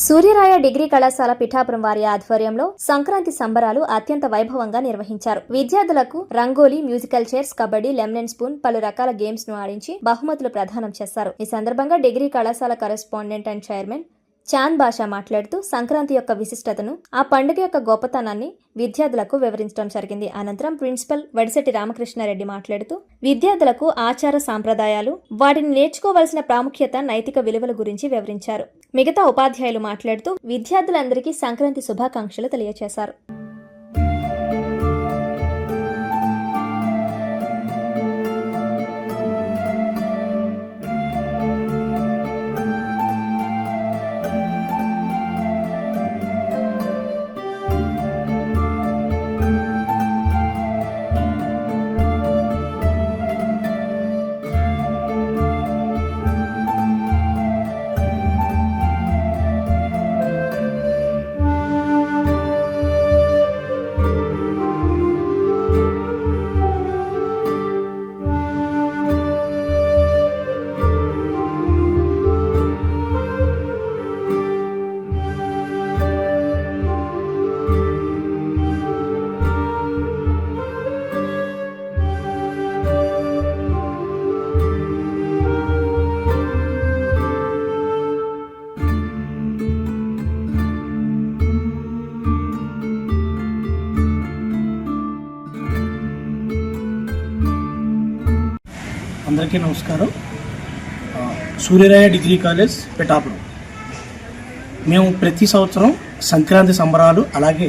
Suryaraya degree కళాశాల పిఠాపురం వారి ఆధ్వర్యంలో సంక్రాంతి సంబరాలు అత్యంత వైభవంగా నిర్వహించారు. విద్యార్థులకు rangoli, musical chairs, kabaddi, lemon spoon, పలు రకాల గేమ్స్ ను ఆడించి బహుమతులు ప్రదానం చేశారు. ఈ సందర్భంగా డిగ్రీ కళాశాల correspondent and chairman Chand Basha మాట్లాడుతూ సంక్రాంతి యొక్క విశిష్టతను, ఆ పండుగ యొక్క గొప్పతనాన్ని విద్యార్థులకు వివరించడం జరిగింది. అనంతరం ప్రిన్సిపల్ వడిశెట్టి రామకృష్ణారెడ్డి మాట్లాడుతూ విద్యార్థులకు ఆచార సాంప్రదాయాలు, వాటిని నేర్చుకోవాల్సిన ప్రాముఖ్యత, నైతిక విలువల గురించి వివరించారు. మిగతా ఉపాధ్యాయులు మాట్లాడుతూ విద్యార్థులందరికీ సంక్రాంతి శుభాకాంక్షలు తెలియజేశారు. అందరికీ నమస్కారం. Suryaraya degree college Pithapuram. మేము ప్రతి సంవత్సరం సంక్రాంతి సంబరాలు, అలాగే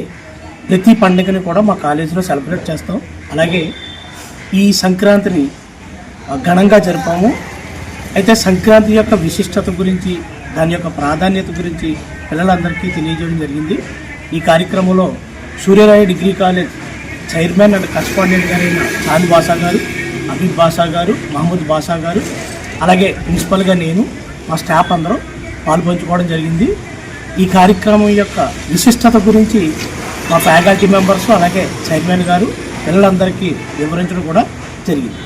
ప్రతి పండుగని కూడా మా కాలేజీలో సెలబ్రేట్ చేస్తాం. అలాగే ఈ సంక్రాంతిని ఘనంగా జరిపాము. అయితే సంక్రాంతి యొక్క విశిష్టత గురించి, దాని యొక్క ప్రాధాన్యత గురించి పిల్లలందరికీ తెలియజేయడం జరిగింది. ఈ కార్యక్రమంలో Suryaraya degree college chairman and correspondent గారైన చాంద్ బాషా గారు, అబీద్ బాషా గారు, మహమ్మద్ బాషా గారు, అలాగే ప్రిన్సిపల్గా నేను, మా స్టాఫ్ అందరం పాల్పంచుకోవడం జరిగింది. ఈ కార్యక్రమం యొక్క విశిష్టత గురించి మా ఫ్యాకల్టీ మెంబర్స్, అలాగే చైర్మన్ గారు పిల్లలందరికీ వివరించడం కూడా జరిగింది.